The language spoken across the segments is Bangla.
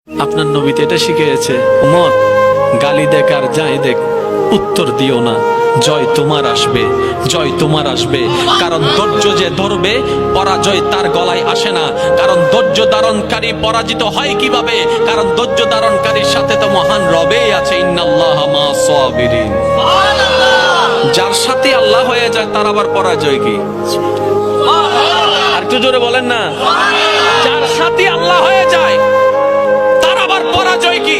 আপনার নবীতে এটা শিখিয়েছে, উম্মত গালি দেখ আর যাই দেখ, উত্তর দিও না, জয় তোমার আসবে, জয় তোমার আসবে। কারণ ধৈর্য যে ধরবে পরাজয় তার গলায় আসে না। কারণ ধৈর্য ধারণকারী পরাজিত হয় কিভাবে? কারণ ধৈর্য ধারণকারীর সাথে তো মহান রবেই আছে, ইন্নাল্লাহা মা'আস সাবিরিন। যার সাথে আল্লাহ হয়ে যায় তার আবার পরাজয় কি? আর একটু জোরে বলেন না। যার সাথে আল্লাহ হয়ে যায় তার আবার পরাজয় কি?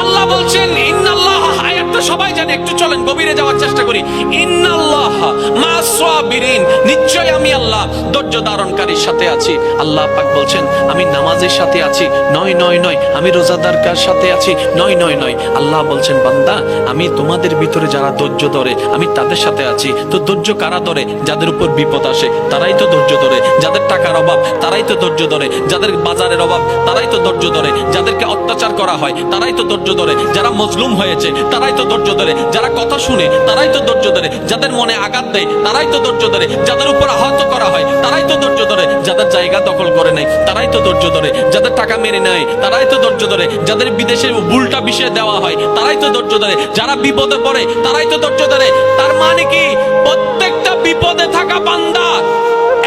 আল্লাহ বলছেন ইন্নাল্লাহা, আয়াতটা সবাই জানে, একটু চলেন গভীরে যাওয়ার চেষ্টা করি। ইন্নাল্লাহা মা'আস সাবিরিন, নিশ্চয় আমি আল্লাহ ধৈর্য ধারণকারীর সাথে আছি। আল্লাহ পাক বলছেন আমি নামাজের সাথে আছি, নয় নয় নয়, আমি রোজাদারকার সাথে আছি, নয় নয় নয়। আল্লাহ বলছেন বান্দা আমি তোমাদের ভিতরে যারা ধৈর্য ধরে আমি তাদের সাথে আছি। তো ধৈর্য কারা ধরে? যাদের উপর বিপদ আসে তারাই তো ধৈর্য ধরে। যাদের টাকার অভাব তারাই তো ধৈর্য ধরে। যাদের বাজারের অভাব তারাই তো ধৈর্য ধরে। যাদেরকে অত্যাচার করা হয় তারাই তো ধৈর্য ধরে। যারা মজলুম হয়েছে তারাই তো ধৈর্য ধরে। যারা কথা শুনে তারাই তো ধৈর্য ধরে। যাদের মনে আঘাত দেয় তারাই তো ধৈর্য ধরে। যাদের উপর আহত করা হয় তারাই তো ধৈর্য ধরে। যাদের জায়গা দখল করে নেয় তারাই তো ধৈর্য ধরে। যাদের টাকা মেরে নেয় তারাই তো ধৈর্য ধরে। যাদের বিদেশে উল্টা বিষয় দেওয়া হয় তারাই তো ধৈর্য ধরে। যারা বিপদে পড়ে তারাই তো ধৈর্য ধরে। তার মানে কি? প্রত্যেকটা বিপদে থাকা বান্দা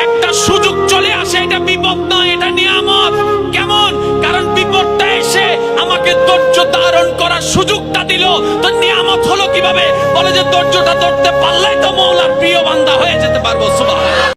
একটা সুযোগ চলে আসে, এটা বিপদ নয়, এটা নিয়ামত। কেমন? কারণ বিপদটা এসে আমাকে ধৈর্য ধারণ করার সুযোগটা দিল। তো নিয়ামত হলো কিভাবে? বলে যে ধৈর্যটা ধরতে পারলেই তো মওলার প্রিয় বান্দা হয়ে যেতে পারবো। সুবহানাল্লাহ।